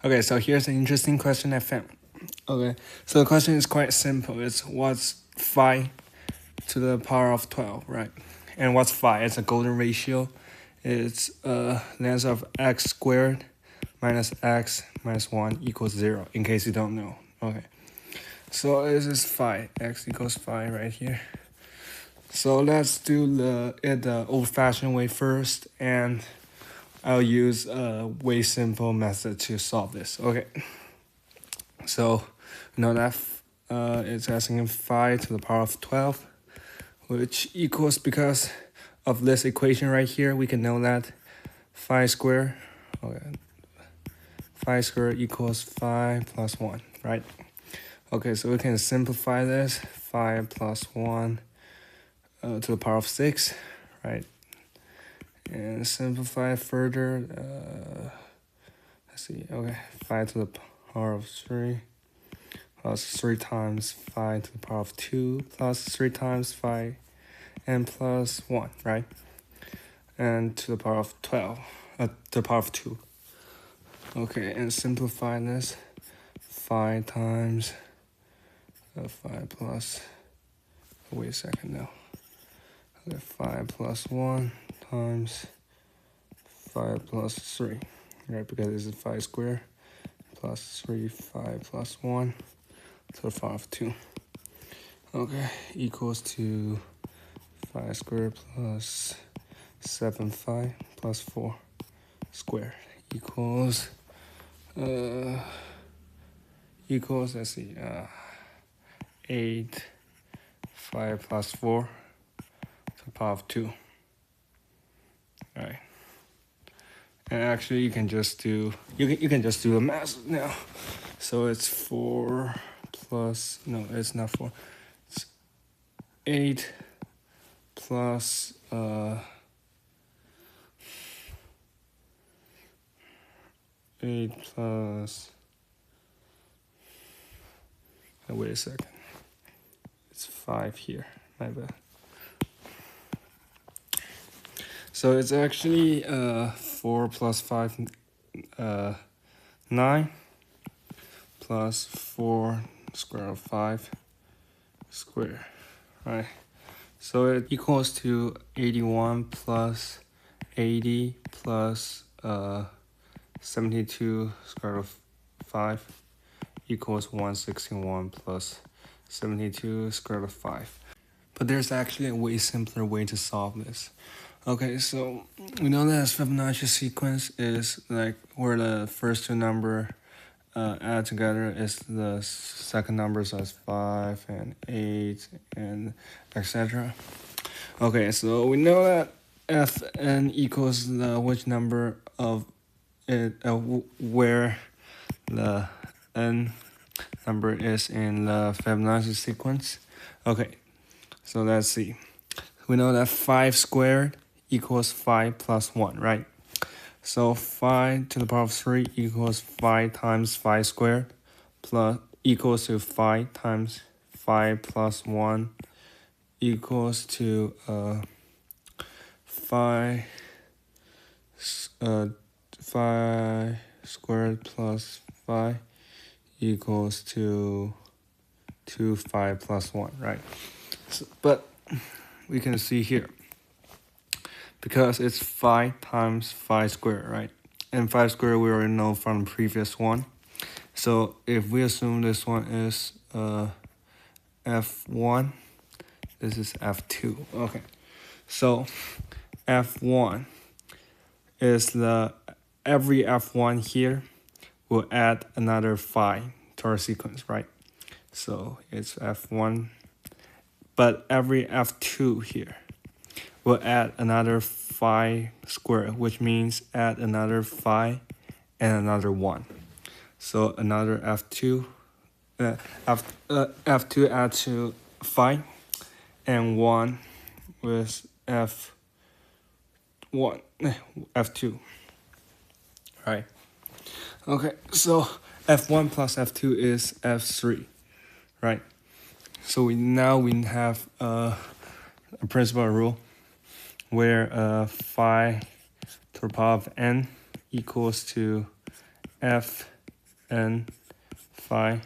Okay, so here's an interesting question I found. Okay, so the question is quite simple. It's what's phi to the power of 12, right? And what's phi? It's a golden ratio. It's length of x squared minus x minus 1 equals 0, in case you don't know. Okay, so this is phi. X equals phi right here. So let's do the old-fashioned way first, and I'll use a way simple method to solve this. Okay, so you know that it's asking phi to the power of 12, which equals, because of this equation right here, we can know that phi squared, okay, phi squared equals phi plus 1, right? Okay, so we can simplify this, phi plus 1 to the power of 6, right? And simplify further, let's see, okay, phi to the power of 3 plus 3 times phi to the power of 2 plus 3 times phi and plus 1, right? And to the power of 12, to the power of 2. Okay, and simplify this, phi times phi plus, wait a second now. Okay, phi plus 1 times phi plus 3, right? Because this is phi squared plus 3 phi plus 1 to the power of 2. Okay, equals to phi squared plus 7 phi plus 4 squared equals, let's see, 8 phi plus 4 to the power of 2. All right. And actually, you can just do the math now. So it's 4 plus, no, it's not 4. It's 8 plus 8 plus, oh, wait a second. It's 5 here, my bad. So it's actually 4 plus 5, 9 plus 4 square root of 5 square, right? So it equals to 81 plus 80 plus 72 square root of 5 equals 161 plus 72 square root of 5. But there's actually a way simpler way to solve this. Okay, so we know that Fibonacci sequence is like where the first two numbers add together is the second numbers, so it's 5 and 8 and etc. Okay, so we know that Fn equals the which number of it where the n number is in the Fibonacci sequence. Okay, so let's see. We know that 5 squared equals 5 plus 1, right? So 5 to the power of 3 equals 5 times 5 squared plus equals to 5 times 5 plus 1 equals to 5 squared plus 5 equals to 2 5 plus 1, right? So, but we can see here, because it's 5 times 5 squared, right? And 5 squared we already know from the previous one. So if we assume this one is F1, this is F2. Okay, so F1 is every F1 here will add another phi to our sequence, right? So it's F1, but every F2 here will add another phi squared, which means add another phi and another 1. So another F2, F2 add to phi, and 1 with F2, right? Okay, so F1 plus F2 is F3, right? So we have a principal rule where phi to the power of n equals to F n phi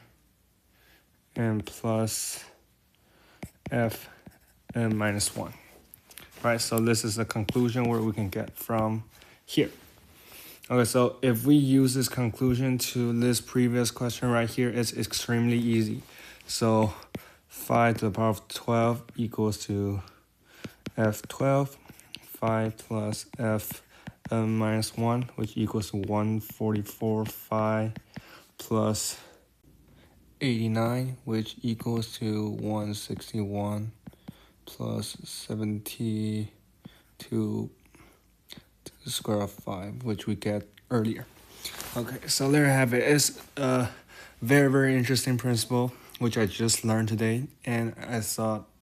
and plus f n minus 1. Right, so this is the conclusion where we can get from here. Okay, so if we use this conclusion to this previous question right here, it's extremely easy. So phi to the power of 12 equals to f12, phi plus f n minus 1, which equals to 144 phi plus 89, which equals to 161 plus 72 to the square of 5, which we get earlier. Okay, so there you have it. It's a very, very interesting principle, which I just learned today, and I thought